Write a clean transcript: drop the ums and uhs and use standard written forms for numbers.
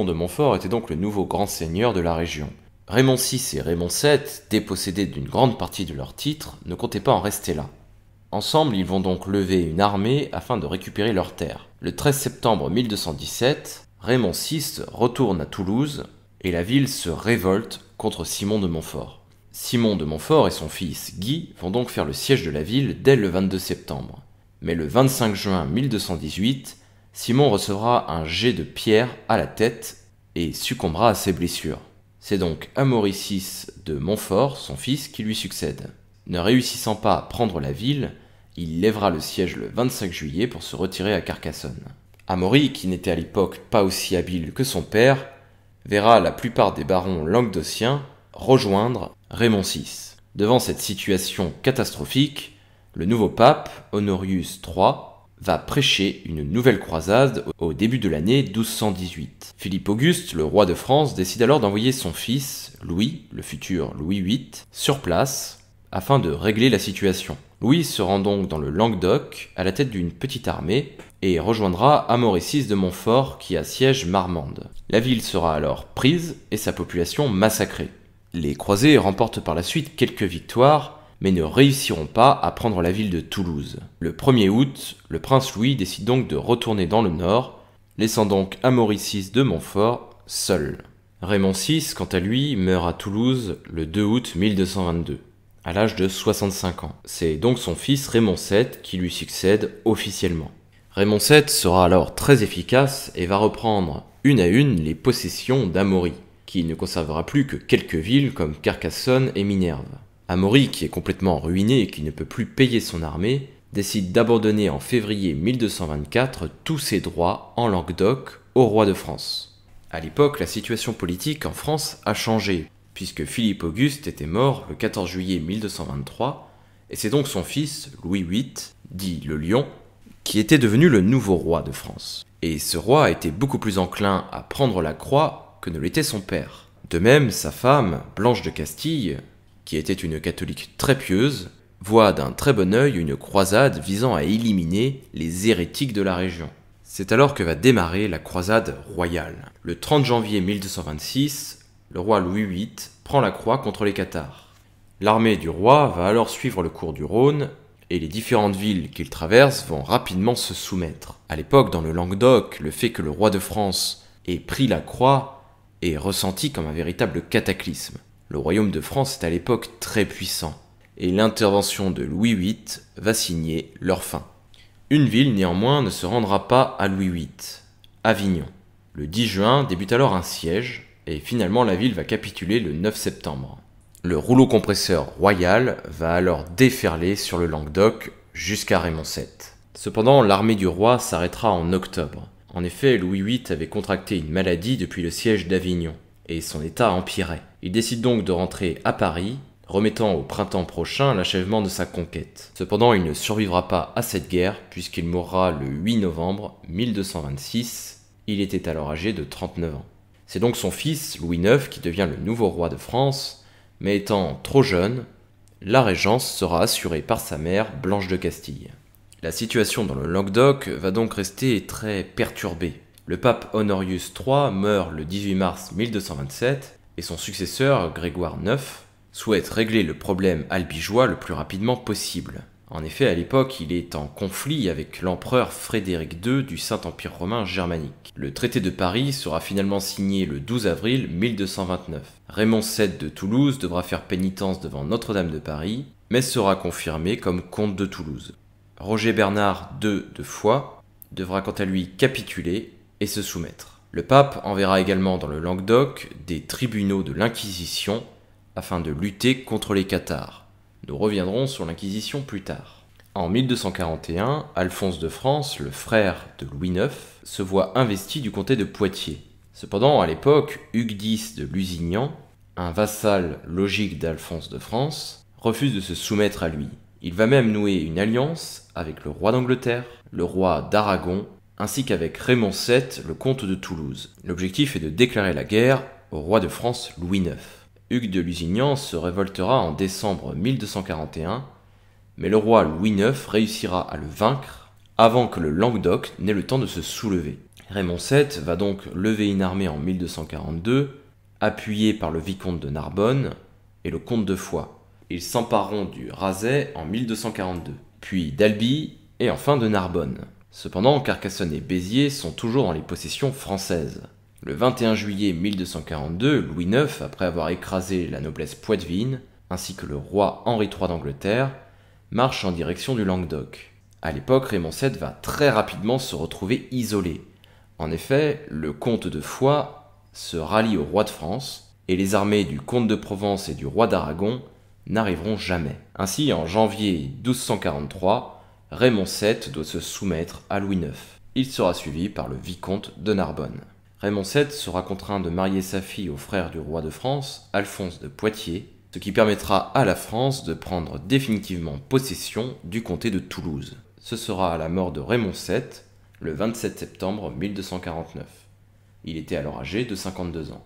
Simon de Montfort était donc le nouveau grand seigneur de la région. Raymond VI et Raymond VII, dépossédés d'une grande partie de leurs titres, ne comptaient pas en rester là. Ensemble, ils vont donc lever une armée afin de récupérer leurs terres. Le 13 septembre 1217, Raymond VI retourne à Toulouse et la ville se révolte contre Simon de Montfort. Simon de Montfort et son fils Guy vont donc faire le siège de la ville dès le 22 septembre. Mais le 25 juin 1218, Simon recevra un jet de pierre à la tête et succombera à ses blessures. C'est donc Amaury VI de Montfort, son fils, qui lui succède. Ne réussissant pas à prendre la ville, il lèvera le siège le 25 juillet pour se retirer à Carcassonne. Amaury, qui n'était à l'époque pas aussi habile que son père, verra la plupart des barons languedociens rejoindre Raymond VI. Devant cette situation catastrophique, le nouveau pape, Honorius III, va prêcher une nouvelle croisade au début de l'année 1218. Philippe Auguste, le roi de France, décide alors d'envoyer son fils, Louis, le futur Louis VIII, sur place afin de régler la situation. Louis se rend donc dans le Languedoc à la tête d'une petite armée et rejoindra Amaury VI de Montfort qui assiège Marmande. La ville sera alors prise et sa population massacrée. Les croisés remportent par la suite quelques victoires, mais ne réussiront pas à prendre la ville de Toulouse. Le 1er août, le prince Louis décide donc de retourner dans le nord, laissant donc Amaury VI de Montfort seul. Raymond VI, quant à lui, meurt à Toulouse le 2 août 1222, à l'âge de 65 ans. C'est donc son fils Raymond VII qui lui succède officiellement. Raymond VII sera alors très efficace et va reprendre une à une les possessions d'Amaury, qui ne conservera plus que quelques villes comme Carcassonne et Minerve. Amaury, qui est complètement ruiné et qui ne peut plus payer son armée, décide d'abandonner en février 1224 tous ses droits en Languedoc au roi de France. À l'époque, la situation politique en France a changé, puisque Philippe Auguste était mort le 14 juillet 1223, et c'est donc son fils, Louis VIII, dit le Lion, qui était devenu le nouveau roi de France. Et ce roi était beaucoup plus enclin à prendre la croix que ne l'était son père. De même, sa femme, Blanche de Castille, qui était une catholique très pieuse, voit d'un très bon œil une croisade visant à éliminer les hérétiques de la région. C'est alors que va démarrer la croisade royale. Le 30 janvier 1226, le roi Louis VIII prend la croix contre les Cathares. L'armée du roi va alors suivre le cours du Rhône, et les différentes villes qu'il traverse vont rapidement se soumettre. À l'époque, dans le Languedoc, le fait que le roi de France ait pris la croix est ressenti comme un véritable cataclysme. Le royaume de France est à l'époque très puissant, et l'intervention de Louis VIII va signer leur fin. Une ville néanmoins ne se rendra pas à Louis VIII, Avignon. Le 10 juin débute alors un siège, et finalement la ville va capituler le 9 septembre. Le rouleau compresseur royal va alors déferler sur le Languedoc jusqu'à Raymond VII. Cependant, l'armée du roi s'arrêtera en octobre. En effet, Louis VIII avait contracté une maladie depuis le siège d'Avignon, et son état empirait. Il décide donc de rentrer à Paris, remettant au printemps prochain l'achèvement de sa conquête. Cependant, il ne survivra pas à cette guerre, puisqu'il mourra le 8 novembre 1226. Il était alors âgé de 39 ans. C'est donc son fils, Louis IX, qui devient le nouveau roi de France, mais étant trop jeune, la régence sera assurée par sa mère, Blanche de Castille. La situation dans le Languedoc va donc rester très perturbée. Le pape Honorius III meurt le 18 mars 1227 et son successeur, Grégoire IX, souhaite régler le problème albigeois le plus rapidement possible. En effet, à l'époque, il est en conflit avec l'empereur Frédéric II du Saint-Empire romain germanique. Le traité de Paris sera finalement signé le 12 avril 1229. Raymond VII de Toulouse devra faire pénitence devant Notre-Dame de Paris, mais sera confirmé comme comte de Toulouse. Roger Bernard II de Foix devra quant à lui capituler et se soumettre. Le pape enverra également dans le Languedoc des tribunaux de l'Inquisition afin de lutter contre les cathares. Nous reviendrons sur l'Inquisition plus tard. En 1241, Alphonse de France, le frère de Louis IX, se voit investi du comté de Poitiers. Cependant, à l'époque, Hugues X de Lusignan, un vassal logique d'Alphonse de France, refuse de se soumettre à lui. Il va même nouer une alliance avec le roi d'Angleterre, le roi d'Aragon, ainsi qu'avec Raymond VII, le comte de Toulouse. L'objectif est de déclarer la guerre au roi de France Louis IX. Hugues de Lusignan se révoltera en décembre 1241, mais le roi Louis IX réussira à le vaincre avant que le Languedoc n'ait le temps de se soulever. Raymond VII va donc lever une armée en 1242, appuyé par le vicomte de Narbonne et le comte de Foix. Ils s'empareront du Rasay en 1242, puis d'Albi et enfin de Narbonne. Cependant, Carcassonne et Béziers sont toujours dans les possessions françaises. Le 21 juillet 1242, Louis IX, après avoir écrasé la noblesse poitevine, ainsi que le roi Henri III d'Angleterre, marche en direction du Languedoc. À l'époque, Raymond VII va très rapidement se retrouver isolé. En effet, le comte de Foix se rallie au roi de France, et les armées du comte de Provence et du roi d'Aragon n'arriveront jamais. Ainsi, en janvier 1243, Raymond VII doit se soumettre à Louis IX. Il sera suivi par le vicomte de Narbonne. Raymond VII sera contraint de marier sa fille au frère du roi de France, Alphonse de Poitiers, ce qui permettra à la France de prendre définitivement possession du comté de Toulouse. Ce sera à la mort de Raymond VII, le 27 septembre 1249. Il était alors âgé de 52 ans.